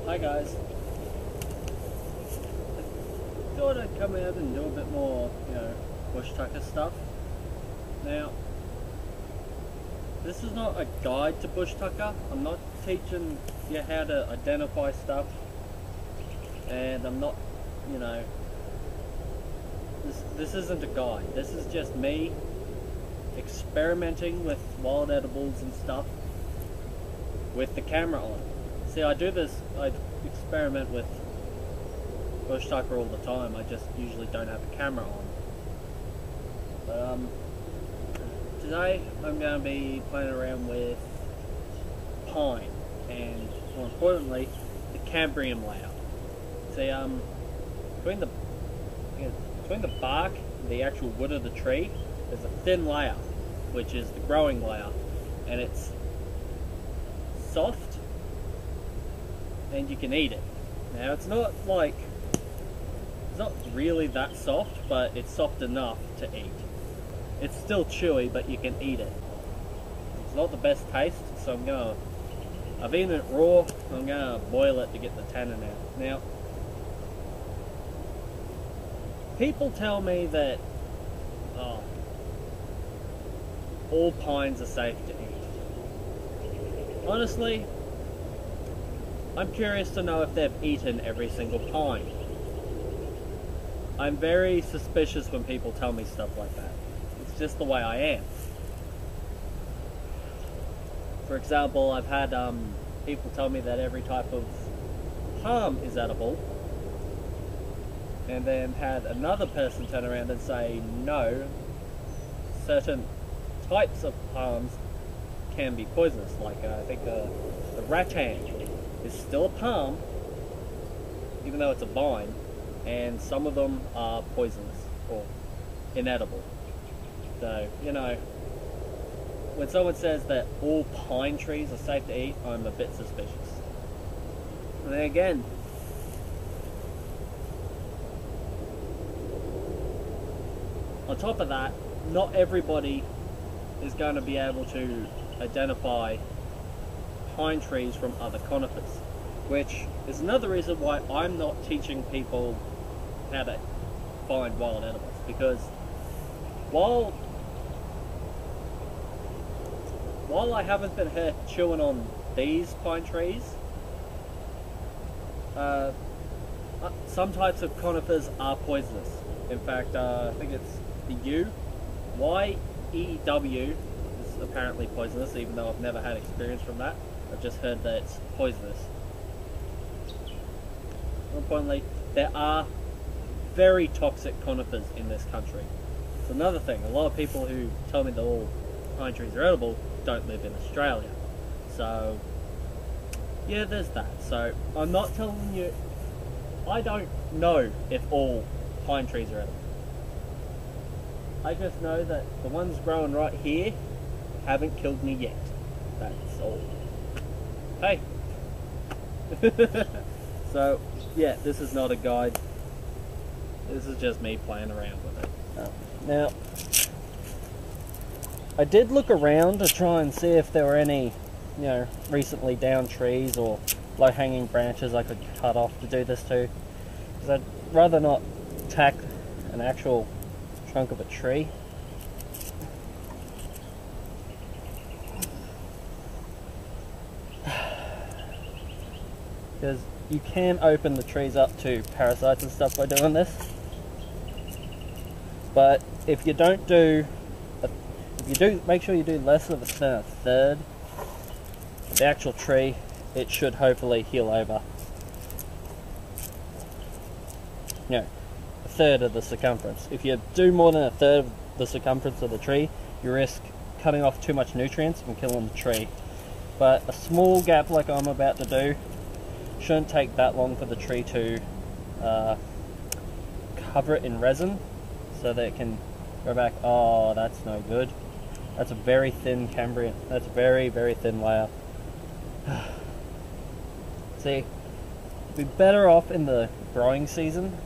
Hi guys. I thought I'd come out and do a bit more, bush tucker stuff. Now, this is not a guide to bush tucker. I'm not teaching you how to identify stuff, and I'm not, this isn't a guide. This is just me experimenting with wild edibles and stuff with the camera on. See, I experiment with bush tucker all the time. I just usually don't have the camera on. But today I'm going to be playing around with pine, and more importantly, the Cambium layer. See, between the bark and the actual wood of the tree, there's a thin layer, which is the growing layer, and it's soft, and you can eat it. Now, it's not really that soft, but it's soft enough to eat. It's still chewy, but you can eat it. It's not the best taste, so I've eaten it raw. I'm gonna boil it to get the tannin out. Now, people tell me that all pines are safe to eat. Honestly, I'm curious to know if they've eaten every single pine. I'm very suspicious when people tell me stuff like that. It's just the way I am. For example, I've had people tell me that every type of palm is edible, and then had another person turn around and say no, certain types of palms can be poisonous. Like I think the rattan is still a palm, even though it's a vine, and some of them are poisonous or inedible. So, when someone says that all pine trees are safe to eat, I'm a bit suspicious. And then again, on top of that, not everybody is going to be able to identify pine trees from other conifers, which is another reason why I'm not teaching people how to find wild edibles, because while I haven't been hurt chewing on these pine trees, some types of conifers are poisonous. In fact, I think it's the YEW is apparently poisonous, even though I've never had experience from that. I've just heard that it's poisonous. More importantly, there are very toxic conifers in this country. It's another thing. A lot of people who tell me that all pine trees are edible don't live in Australia. So, yeah, there's that. So, I'm not telling you, I don't know if all pine trees are edible. I just know that the ones growing right here haven't killed me yet. That's all. Hey! So, yeah, this is not a guide. This is just me playing around with it. Now, I did look around to try and see if there were any, recently down trees or low-hanging branches I could cut off to do this to. Because I'd rather not attack an actual trunk of a tree. Because you can open the trees up to parasites and stuff by doing this. But if you make sure you do less than a third of the actual tree, it should hopefully heal over. A third of the circumference. If you do more than a third of the circumference of the tree, you risk cutting off too much nutrients and killing the tree. But a small gap like I'm about to do shouldn't take that long for the tree to cover it in resin so that it can go back. Oh, that's no good. That's a very thin Cambium. That's a very, very thin layer. See, it'd be better off in the growing season.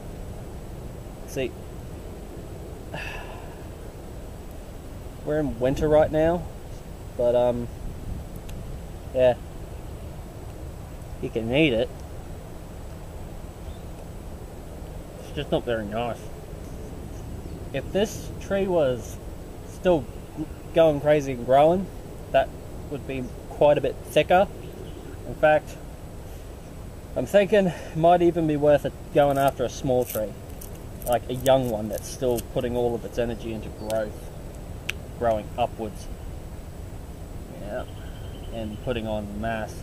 See, we're in winter right now, but yeah, you can eat it. just not very nice. If this tree was still going crazy and growing, that would be quite a bit thicker. In fact, I'm thinking it might even be worth it going after a small tree, like a young one that's still putting all of its energy into growth, growing upwards. Yeah, and putting on mass.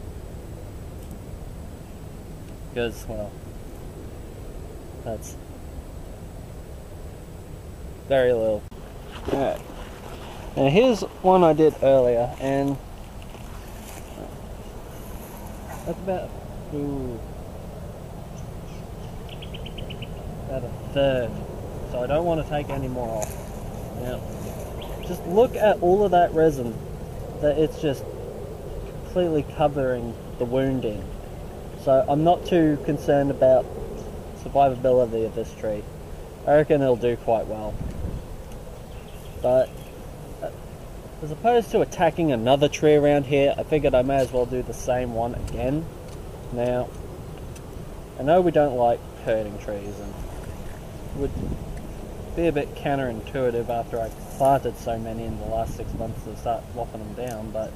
Because, well, that's very little. Alright, now here's one I did earlier, and that's about, about a third, so I don't want to take any more off. Now, just look at all of that resin, that it's just completely covering the wound in. So I'm not too concerned about survivability of this tree. I reckon it'll do quite well. But as opposed to attacking another tree around here, I figured I may as well do the same one again. Now, I know we don't like hurting trees, and it would be a bit counterintuitive after I planted so many in the last 6 months to start lopping them down, but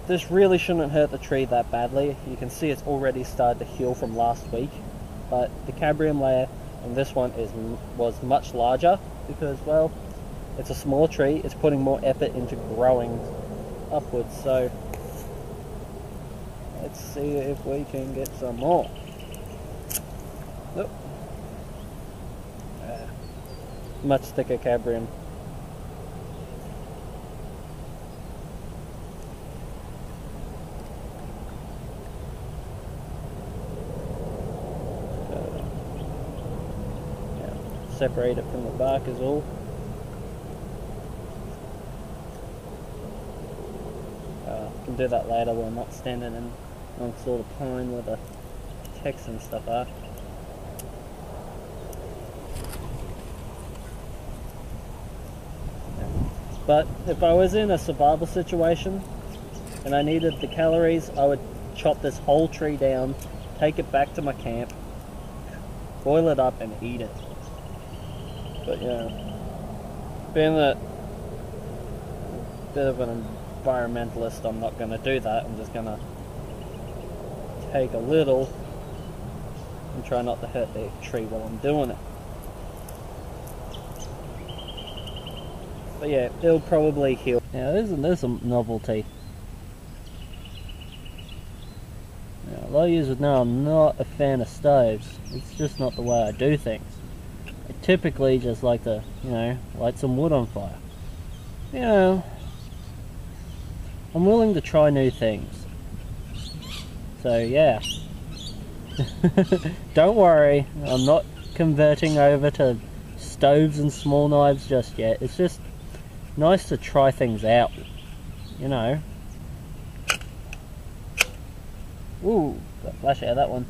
this really shouldn't hurt the tree that badly. You can see it's already started to heal from last week, but the Cambium layer on this one was much larger because, well, it's a small tree. It's putting more effort into growing upwards, so let's see if we can get some more. Nope. Much thicker Cambium. Separate it from the bark is all. Can do that later when I'm not standing in amongst all the pine where the ticks and stuff are. But if I was in a survival situation and I needed the calories, I would chop this whole tree down, take it back to my camp, boil it up and eat it. But yeah, being that bit of an environmentalist, I'm not going to do that. I'm just going to take a little and try not to hurt the tree while I'm doing it. But yeah, it'll probably heal. Now there's a novelty. Now, a lot of you know I'm not a fan of stoves. It's just not the way I do things. I typically just like to, you know, light some wood on fire. You know, I'm willing to try new things. So yeah. Don't worry, I'm not converting over to stoves and small knives just yet. It's just nice to try things out, you know. Ooh, got a flash out of that one.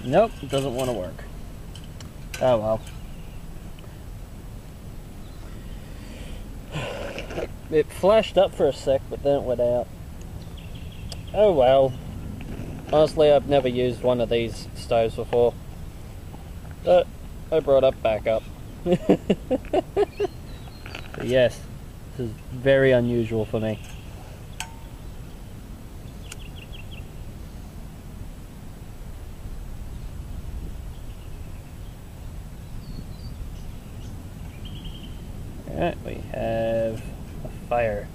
Nope, it doesn't want to work. Oh well. It flashed up for a sec, but then it went out. Oh well. Honestly, I've never used one of these stoves before. But I brought it back up. Yes, this is very unusual for me. Alright, we have a fire.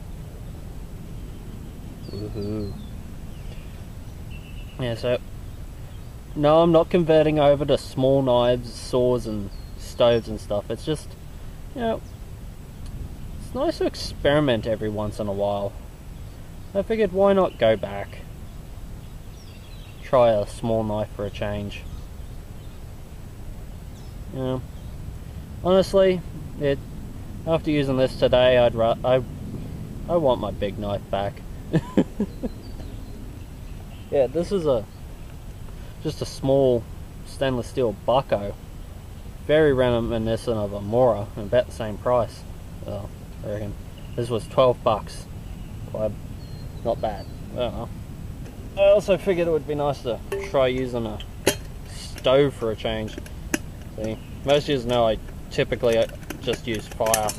Woohoo. Yeah, so no, I'm not converting over to small knives, saws and stoves and stuff. It's just, you know, it's nice to experiment every once in a while. I figured why not go back, try a small knife for a change. You know, honestly, after using this today, I want my big knife back. Yeah, this is just a small stainless steel bucko. very reminiscent of a Mora, and about the same price. Well, I reckon this was $12. Quite not bad. I don't know. I also figured it would be nice to try using a stove for a change. See, most of you know I typically just use fire.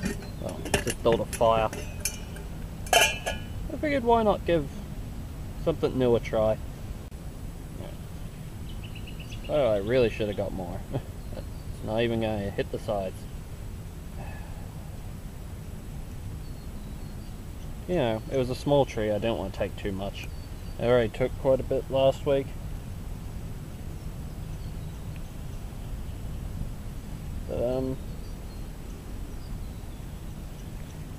Well, just build a fire. I figured why not give something new a try. Oh, I really should have got more. It's not even going to hit the sides. You know, it was a small tree. I didn't want to take too much. I already took quite a bit last week. But,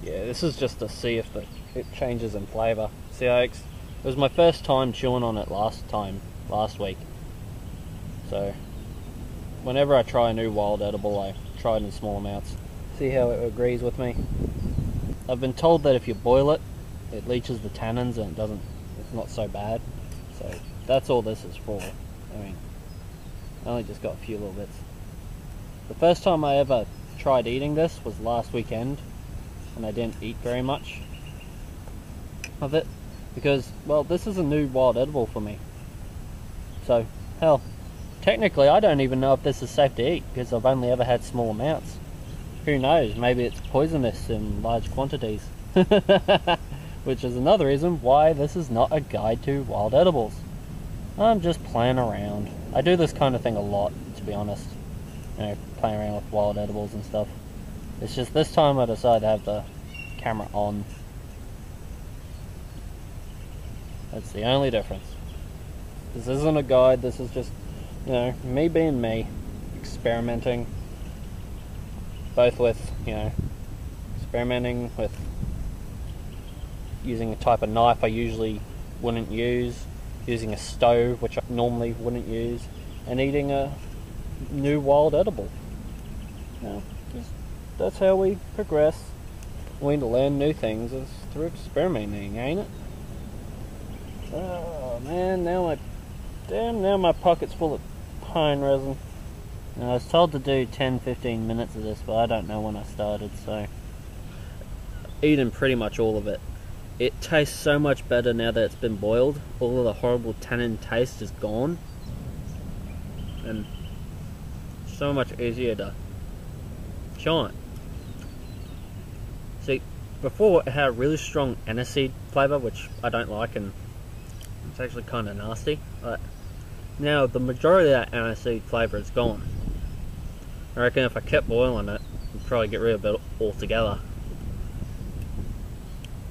yeah, this is just to see if it changes in flavour. See, it was my first time chewing on it last week. So, whenever I try a new wild edible, I try it in small amounts. See how it agrees with me? I've been told that if you boil it, it leaches the tannins and it's not so bad. So, that's all this is for. I mean, I only just got a few little bits. The first time I ever tried eating this was last weekend, and I didn't eat very much of it, because, well, this is a new wild edible for me. So, hell, technically I don't even know if this is safe to eat, because I've only ever had small amounts. Who knows, maybe it's poisonous in large quantities. Which is another reason why this is not a guide to wild edibles. I'm just playing around. I do this kind of thing a lot, to be honest. You know, playing around with wild edibles and stuff. It's just this time I decided to have the camera on. That's the only difference. This isn't a guide, this is just, you know, me being me, experimenting. Both with, you know, experimenting with using a type of knife I usually wouldn't use, using a stove which I normally wouldn't use, and eating a new wild edible. You know, that's how we progress. We need to learn new things is through experimenting, ain't it? Oh man, now my pocket's full of pine resin. And I was told to do 10-15 minutes of this, but I don't know when I started, so eating pretty much all of it. It tastes so much better now that it's been boiled. All of the horrible tannin taste is gone, and so much easier to chew on it. See, before it had a really strong aniseed flavour, which I don't like, and it's actually kind of nasty. But now the majority of that aniseed flavour is gone. I reckon if I kept boiling it, I'd probably get rid of it altogether.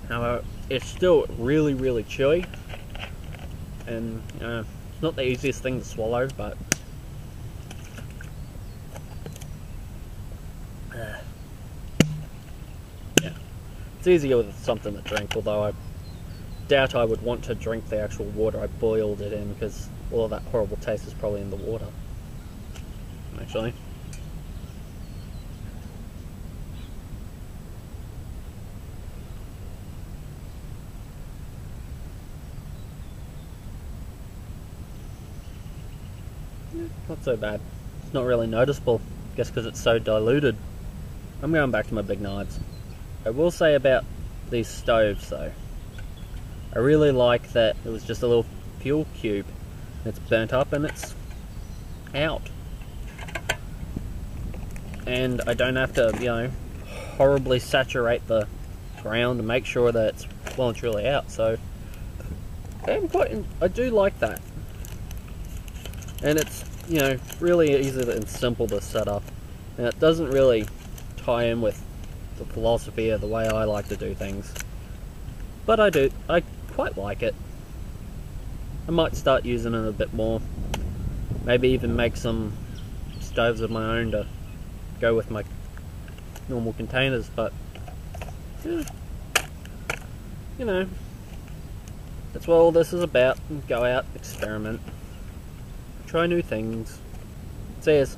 However, it's still really, really chewy, and it's not the easiest thing to swallow, but yeah, it's easier with something to drink, although I doubt I would want to drink the actual water I boiled it in, because all of that horrible taste is probably in the water, actually. Not so bad. It's not really noticeable, I guess because it's so diluted. I'm going back to my big knives. I will say about these stoves though, I really like that it was just a little fuel cube. It's burnt up and it's out. And I don't have to, you know, horribly saturate the ground to make sure that it's well and truly out. So I do like that. And it's, you know, really easy and simple to set up, and it doesn't really tie in with the philosophy of the way I like to do things, but I quite like it. I might start using it a bit more, maybe even make some stoves of my own to go with my normal containers, but yeah, you know, that's what all this is about. Go out, experiment, try new things. See yous.